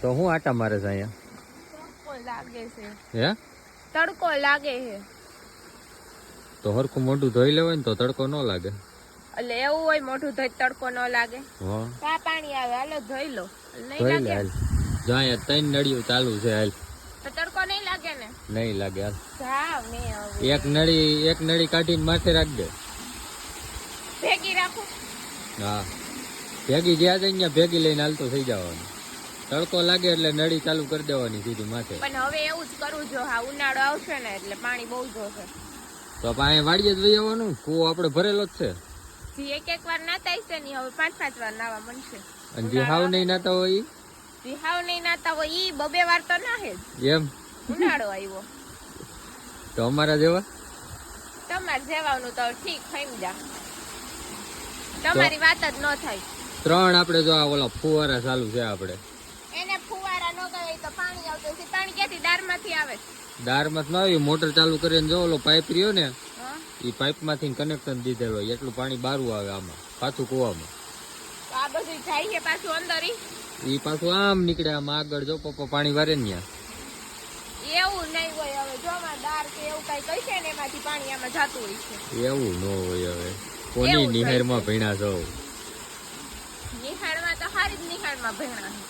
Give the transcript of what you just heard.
તો હું આટા મારે છે અહીંયા? તડકો લાગે છે. હે? તડકો લાગે છે. તો હરખું મોઢું ધોઈ લેવાય ને તો તડકો ન લાગે. એટલે એવું હોય મોઢું ધોઈ તડકો ન લાગે? હા. કા પાણી આવે, હાલો ધોઈ લો. નહીં ધોઈ લે લાગે હાલ. જો અહીંયા 3 નળીઓ ચાલુ છે હાલ. તો તડકો નહીં લાગે ને? નહીં લાગે હાલ. જાવ ને હવે. એક નળી કાઢીને માથે રાખ દે. ભેગી રાખો. હા. ભેગી જ્યાં જાય ત્યાં ભેગી લઈને હાલતો થઈ જવાનું. તડકો લાગે એટલે નળી ચાલુ કરી દેવાની સીધી માથે. પણ હવે એવું જ કરવું જો. હા, ઉનાળો આવશે ને એટલે પાણી બહુ જોશે. તો અહીંયા વાડીએ જ લઈ આવવાનું. કૂવો આપણે ભરેલો જ છે. જે એક વાર નાતા હશે ને હવે 5-5 વાર નાવા મળશે. અને જે હાવ નહીં નાતા હોય ઈ? જે હાવ નહીં નાતા હોય ઈ 2-2 વાર તો નાહે જ. એમ ઉનાળો આવ્યો તો અમારા જેવા તમારે જેવાનું તો ઠીક સમજા. તમારી વાત જ ન થાય. 3 આપણે જો આ ઓલા ફુવારા ચાલુ છે આપણે. એને ફુવારા ન કહેવાય તો પાણી આવતું છે. પાણી ક્યાંથી દારમાંથી આવે? દારમાં જ ના આવી, મોટર ચાલુ કરીને જો ઓલો પાઇપ રહ્યો ને હા, એ પાઇપ માંથી કનેક્શન દીધેલો હોય એટલું પાણી બારું આવે આમાં પાછું કૂવામાં. તો આ બધું જાય છે પાછું અંદર ઈ? એ પાછું આમ નીકળે આમ આગળ જો પપ્પા પાણી વારે ને ત્યાં. એવું નહીં હોય. હવે જો આમાં દાર કે એવું કઈ કહીશે ને એમાંથી પાણી આમાં જતું હોય છે. એવું ન હોય. હવે કોની એવું જ નિહારમાં હોય છે. ભીણા છો? નિહાળમાં તો હારી જ નિહાળમાં ભેણા છે.